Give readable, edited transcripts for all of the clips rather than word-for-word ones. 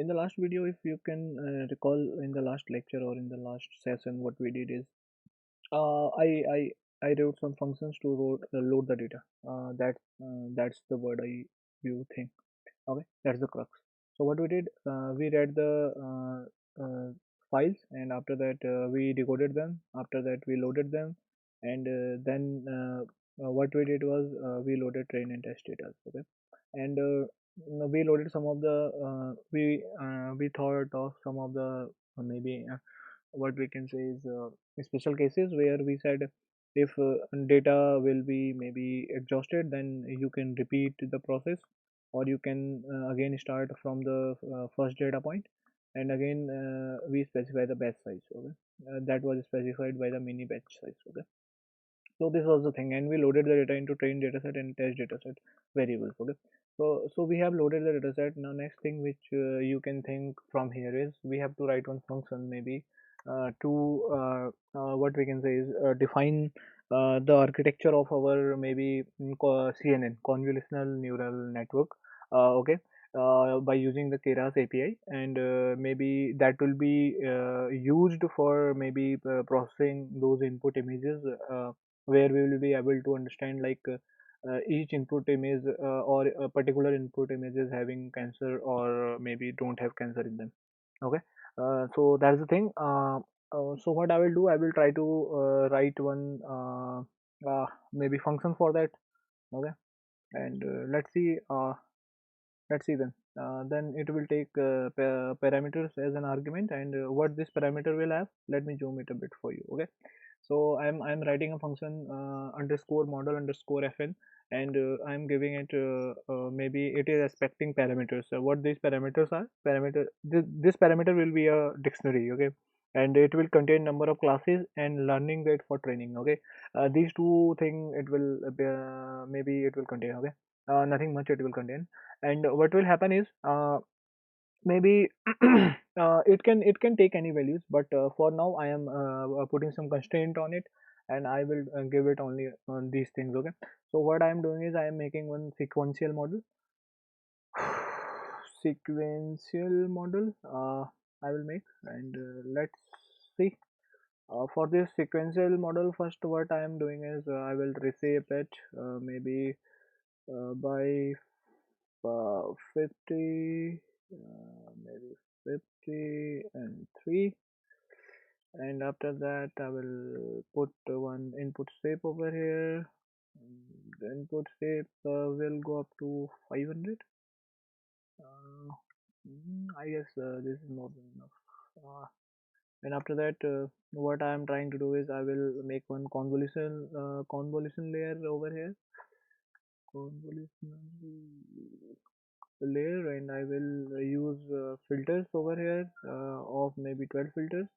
the last video, if you can recall, in the last lecture or in the last session, what we did is uh, I I I wrote some functions to load the data. That's the word I you think. Okay, that's the crux. So what we did, we read the files, and after that we decoded them. After that we loaded them, and then what we did was we loaded train and test data. Okay, and we loaded some of the we thought of some of the maybe what we can say is special cases where we said if data will be maybe exhausted, then you can repeat the process, or you can again start from the first data point, and again we specify the batch size. Okay, that was specified by the mini batch size. Okay, so this was the thing, and we loaded the data into train dataset and test dataset variables. Okay, so we have loaded the dataset. Now next thing which you can think from here is we have to write one function maybe to what we can say is define the architecture of our maybe CNN, convolutional neural network. Okay, by using the Keras API, and maybe that will be used for maybe processing those input images, where we will be able to understand like each input image or a particular input image is having cancer or maybe don't have cancer in them. Okay, so that's the thing. So what I will do, I will try to write one maybe function for that. Okay, and let's see then. Then it will take parameters as an argument, and what this parameter will have, let me zoom it a bit for you. Okay, so I'm writing a function underscore model underscore fn, and I'm giving it maybe it is expecting parameters. So what these parameters are, this parameter will be a dictionary. Okay, and it will contain number of classes and learning rate for training. Okay, these two thing it will maybe it will contain. Okay, nothing much it will contain. And what will happen is maybe it can take any values, but for now I am putting some constraint on it, and I will give it only on these things. Okay, so what I am doing is I am making one sequential model. Sequential model I will make, and let's see. For this sequential model, first what I am doing is I will reshape it maybe by 50, maybe 50 and 3, and after that I will put one input shape over here. The input shape will go up to 500. uh, I guess this is more than enough. And after that what I am trying to do is I will make one convolution layer over here, convolution layer, and I will use filters over here of maybe 12 filters,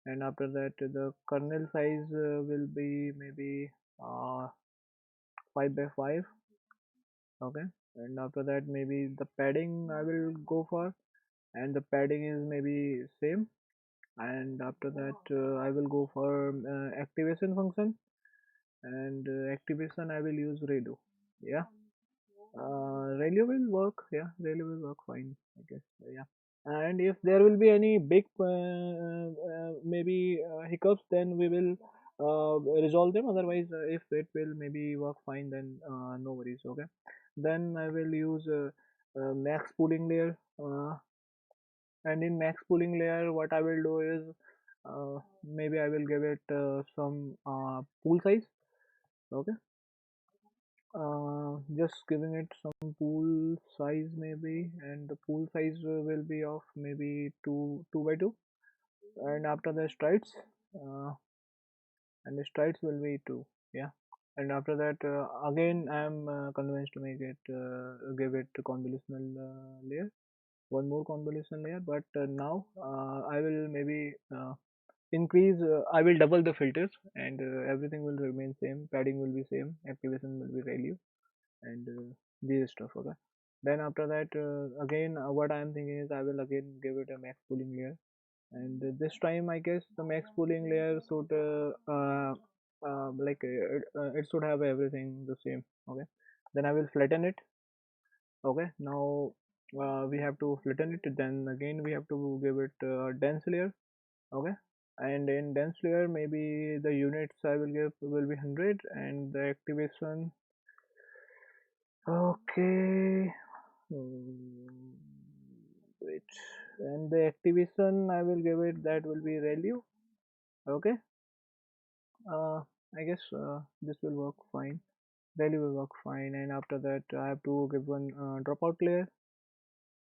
and after that the kernel size will be maybe uh, 5 by 5. Okay, and after that maybe the padding I will go for, and the padding is maybe same, and after that I will go for activation function, and activation I will use redo. Yeah, Rayleigh will work. Yeah, Rayleigh will work fine, I guess. Yeah. And if there will be any big maybe hiccups, then we will resolve them. Otherwise, if it will maybe work fine, then no worries. Okay. Then I will use max pooling layer. And in max pooling layer, what I will do is maybe I will give it some pool size. Okay, just giving it some pool size maybe, and the pool size will be of maybe 2 by 2, and after the strides uh, and the strides will be 2. Yeah, and after that again I am convinced to make it give it a convolutional layer, one more convolution layer, but now I will maybe increase I will double the filters, and everything will remain same, padding will be same, activation will be value, and these stuff. Okay, then after that again what I am thinking is I will again give it a max pooling layer, and this time I guess the max pooling layer should like it should have everything the same. Okay, then I will flatten it. Okay, now we have to flatten it, then again we have to give it a dense layer. Okay, and in dense layer maybe the units I will give will be 100, and the activation, okay, hmm, wait, and the activation I will give it, that will be ReLU. Okay, uh, I guess this will work fine. ReLU will work fine, and after that I have to give one dropout layer.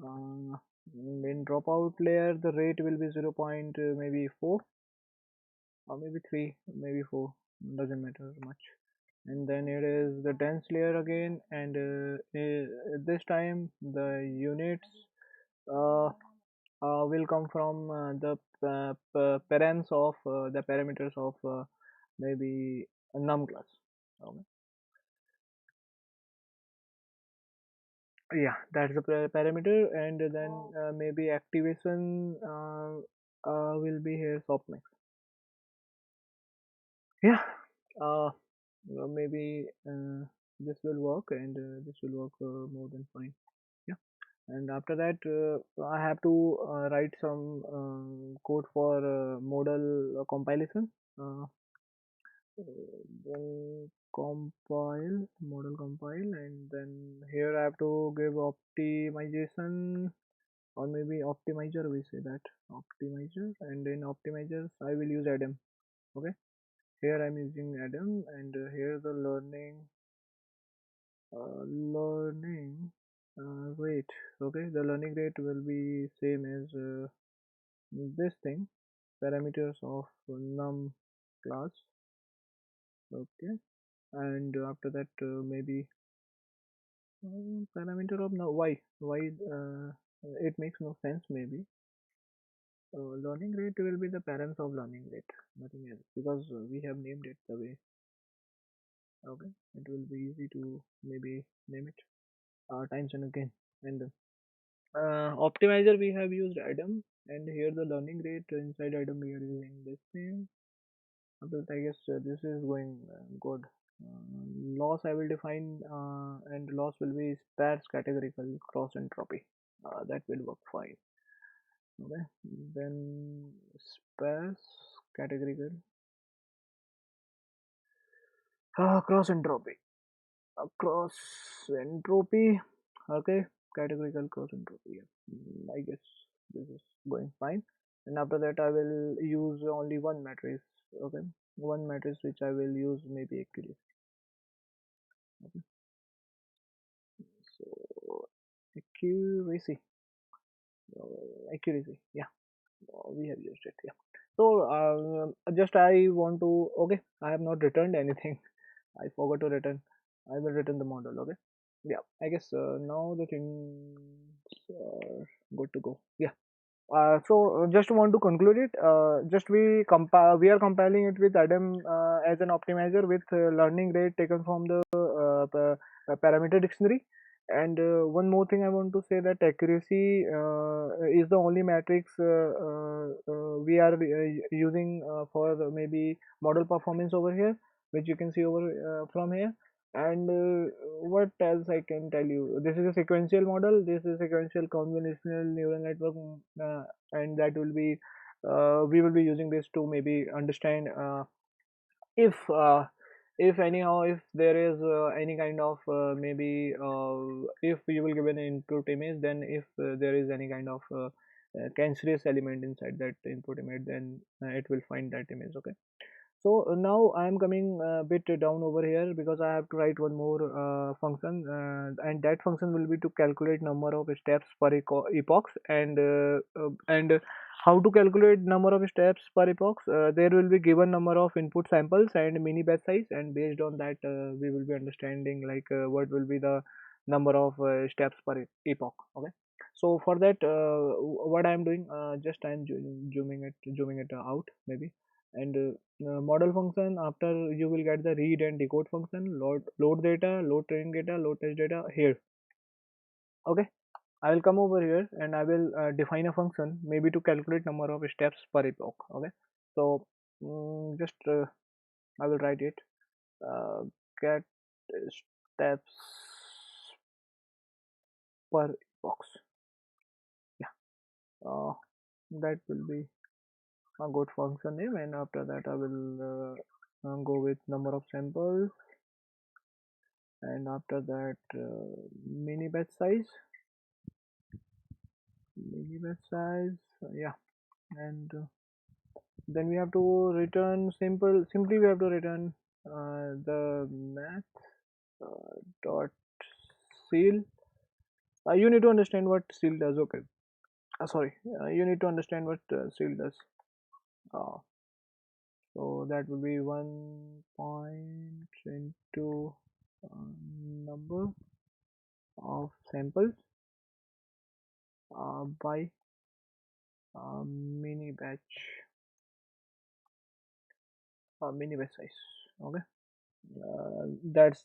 uh, in dropout layer the rate will be 0. Maybe 4 or maybe 3, maybe 4, doesn't matter much. And then it is the dense layer again, and this time the units uh, will come from the params of the parameters of maybe a num class. Okay. Yeah, that's the parameter, and then maybe activation will be here softmax. Yeah, uh, maybe this will work, and this will work more than fine. Yeah, and after that I have to write some code for model compilation. Uh, then compile, model compile, and then here I have to give optimization, or maybe optimizer, we say that optimizer, and in optimizers I will use Adam. Okay, here I'm using Adam, and here the learning rate. Okay, the learning rate will be same as this thing, parameters of num class. Okay, and after that maybe parameter of no y, it makes no sense. Maybe learning rate will be the params of learning rate, nothing else, because we have named it the way. Okay, it will be easy to maybe name it times and again. And optimizer we have used Adam, and here the learning rate inside Adam we are using this thing. But I guess this is going good. Loss I will define, and loss will be sparse categorical cross entropy. That will work fine. Okay, then sparse categorical cross entropy. Cross entropy. Okay, categorical cross entropy. Yeah. I guess this is going fine. And after that, I will use only one matrix. Okay, one matrix which I will use maybe accuracy. Okay, so accuracy, accuracy. Yeah, we have used it. Yeah. So just I want to. Okay, I have not returned anything. I forgot to return. I will return the model. Okay. Yeah, I guess now the things are good to go. Yeah. So just want to conclude it. Just we are compiling it with Adam as an optimizer with learning rate taken from the parameter dictionary. And one more thing I want to say, that accuracy is the only matrix we are using for maybe model performance over here, which you can see over from here. And what else I can tell you? This is a sequential model. This is sequential convolutional neural network, and that will be we will be using this to maybe understand if anyhow if there is any kind of maybe if you will give an input image, then if there is any kind of cancerous element inside that input image, then it will find that image. Okay, so now I am coming a bit down over here, because I have to write one more function, and that function will be to calculate number of steps per epochs, and how to calculate number of steps per epochs. There will be given number of input samples and mini batch size, and based on that we will be understanding like what will be the number of steps per epoch. Okay, so for that what I am doing, just I am zooming it out maybe. And model function, after you will get the read and decode function, load data, load training data, load test data here. Okay, I will come over here and I will define a function maybe to calculate number of steps per epoch. Okay, so just I will write it, uh, get steps per epoch. uh, that will be a good function name, and after that I will go with number of samples, and after that mini batch size, yeah. And then we have to return simply we have to return the math dot seal. You need to understand what seal does. Okay, sorry, you need to understand what seal does. uh, so that will be 1 point into number of samples by mini batch mini batch size. Okay. This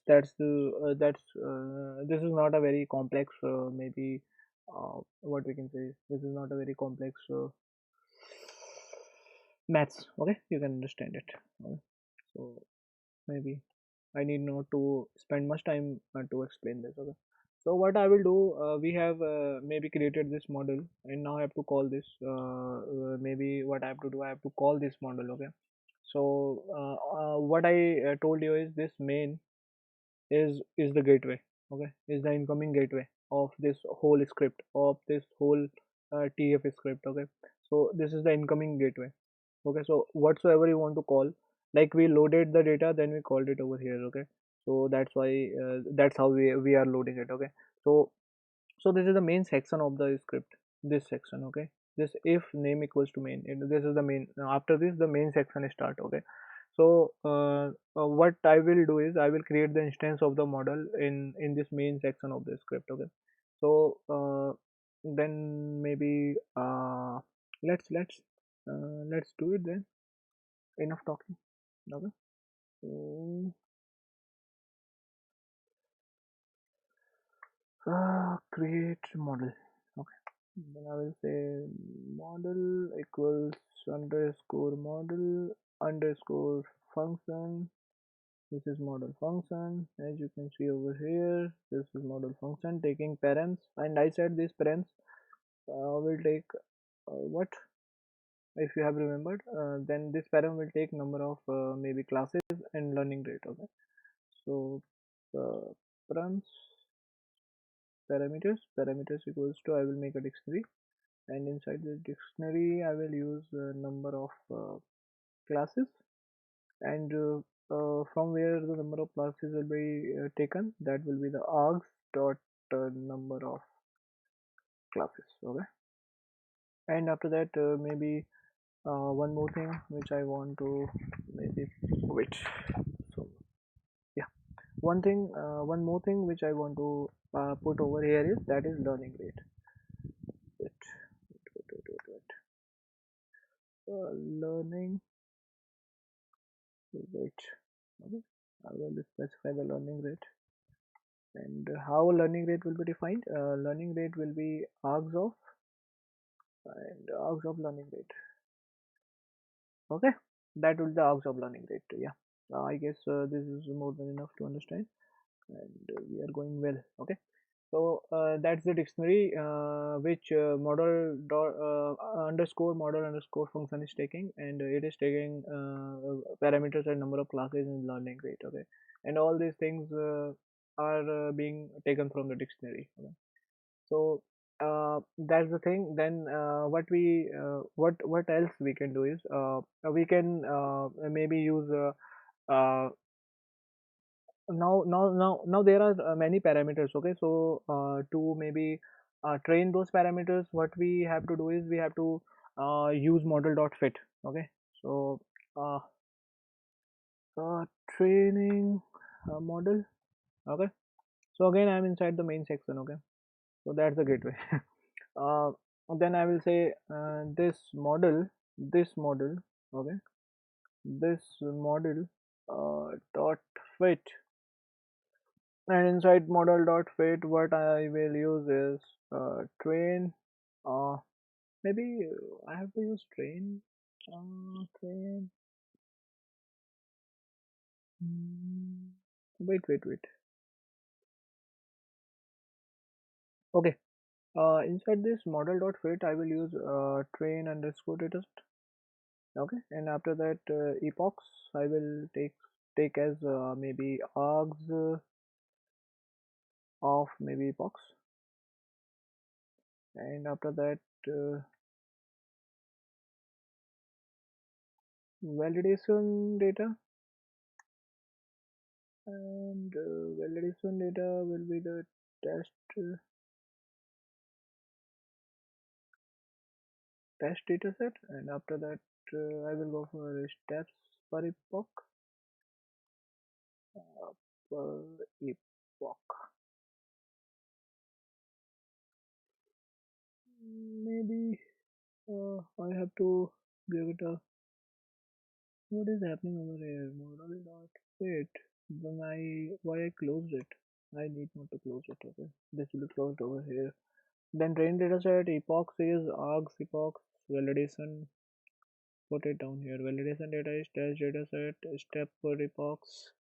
is not a very complex maybe what we can say is this is not a very complex maths. Okay, you can understand it. Okay. So maybe I need not to spend much time to explain this. Okay, so what I will do, we have maybe created this model, and now I have to call this maybe what I have to do, I have to call this model. Okay, so what I told you is this main is the gateway. Okay, is the incoming gateway of this whole script, of this whole tf script. Okay, so this is the incoming gateway. Okay, so whatsoever you want to call, like we loaded the data, then we called it over here. Okay, so that's why that's how we are loading it. Okay, so this is the main section of the script, this section. Okay, this if name equals to main, this is the main. After this the main section start. Okay, so what I will do is I will create the instance of the model in this main section of the script. Okay, so then maybe let's do it then. Enough talking. Okay, so create model. Okay, then I will say model equals underscore model underscore function. This is model function, as you can see over here. This is model function taking params, and I said this params will take what, if you have remembered, then this param will take number of maybe classes and learning rate. Okay, so uh, params parameters equals to, I will make a dictionary, and inside the dictionary I will use number of classes, and from where the number of classes will be taken, that will be the args dot number of classes. Okay, and after that maybe one more thing which I want to maybe wait. So yeah, one more thing which I want to put over here is that is learning rate. Wait, wait. Learning rate. Okay, I will specify the learning rate, and how learning rate will be defined. Learning rate will be args of, and args of learning rate. Okay, that will be the args of learning rate. Yeah, I guess this is more than enough to understand, and we are going well. Okay, so that's the dictionary which underscore model underscore function is taking, and it is taking parameters and number of classes in learning rate. Okay, and all these things are being taken from the dictionary. Okay, so that's the thing. Then what else we can do is we can maybe use now there are many parameters. Okay, so to maybe train those parameters, what we have to do is we have to use model dot fit. Okay, so uh, training model. Okay, so again I'm inside the main section. Okay, so that's the gateway. uh, then I will say this model. Okay, this model dot fit, and inside model dot fit what I will use is train. uh, Maybe I have to use train. Wait. Okay, Inside this model.fit, I will use train underscore dataset. Okay, and after that epochs I will take as maybe args of maybe epochs, and after that validation data, and validation data will be the test test data set, and after that I will go for steps per epoch, per epoch. Maybe I have to give it a. What is happening over here? Model dot fit. Then why I closed it? I need not to close it. Okay, this will be closed over here. Then train dataset epoch is args epoch validation. Put it down here. Validation data is test dataset step for epochs.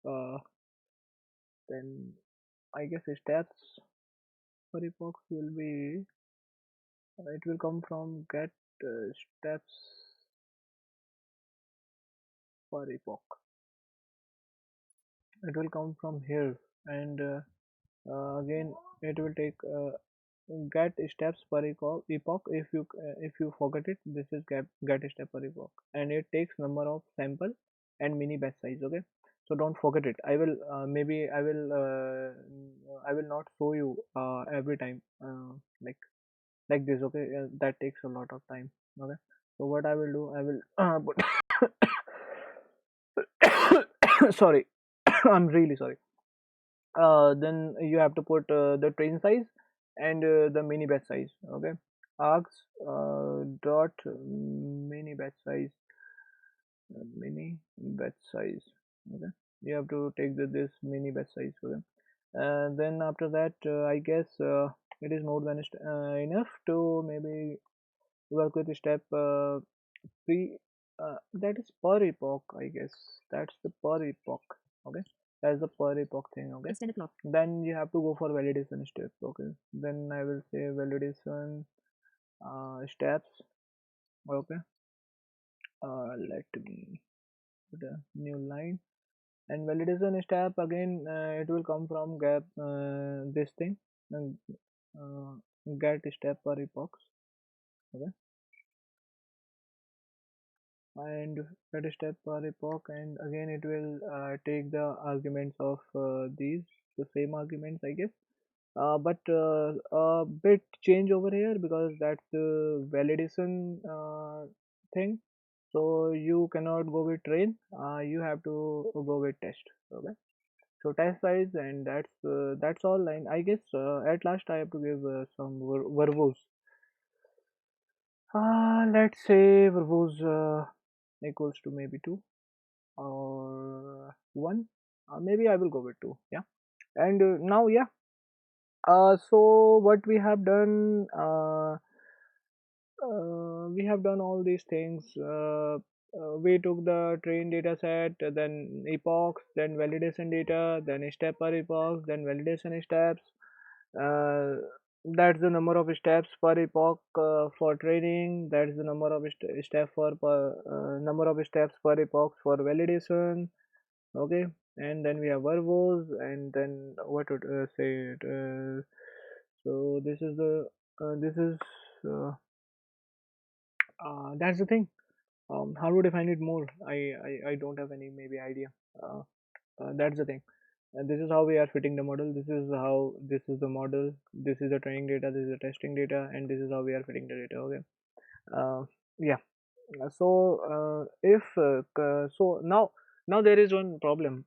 Then I guess steps for epochs will be. It will come from get steps for epoch. It will come from here, and again it will take get steps per epoch. If you forget it, this is get step per epoch, and it takes number of sample and mini batch size. Okay, so don't forget it. I will maybe I will not show you every time like this. Okay, that takes a lot of time. Okay, so what I will do, I will put sorry, I'm really sorry. Then you have to put the train size and the mini batch size. Okay, args dot mini batch size, mini batch size. Okay, you have to take this mini batch size. Okay, then after that I guess it is more than enough to maybe work with step pre that is per epoch. I guess that's the per epoch. Okay, that's the per epoch thing. Okay, it's 10 o'clock. Then you have to go for validation step. Okay, then I will say validation steps. Okay, let me put a new line, and validation step again it will come from gap this thing, and uh, get step per epochs. Okay, and get step per epoch, and again it will take the arguments of these, the same arguments I guess, but a bit change over here because that's the validation thing. So you cannot go with train, you have to go with test. Okay, so test size, and that's all. And I guess at last I have to give some verbose. Let's say verbose equals to maybe 2 or 1. Maybe I will go with 2. Yeah, and now yeah, so what we have done all these things. We took the train data set, then epochs, then validation data, then step per epoch, then validation steps. Uh, that's the number of steps per epoch for training. That's the number of step for number of steps per epoch for validation. Okay, and then we have verbose, and then what would say it? So this is uh, that's the thing. How to define it more? I don't have any maybe idea. Uh, that's the thing. And this is how we are fitting the model. This is the model. This is the training data. This is the testing data, and this is how we are fitting the data. Okay. Uh, yeah. So if so now there is one problem.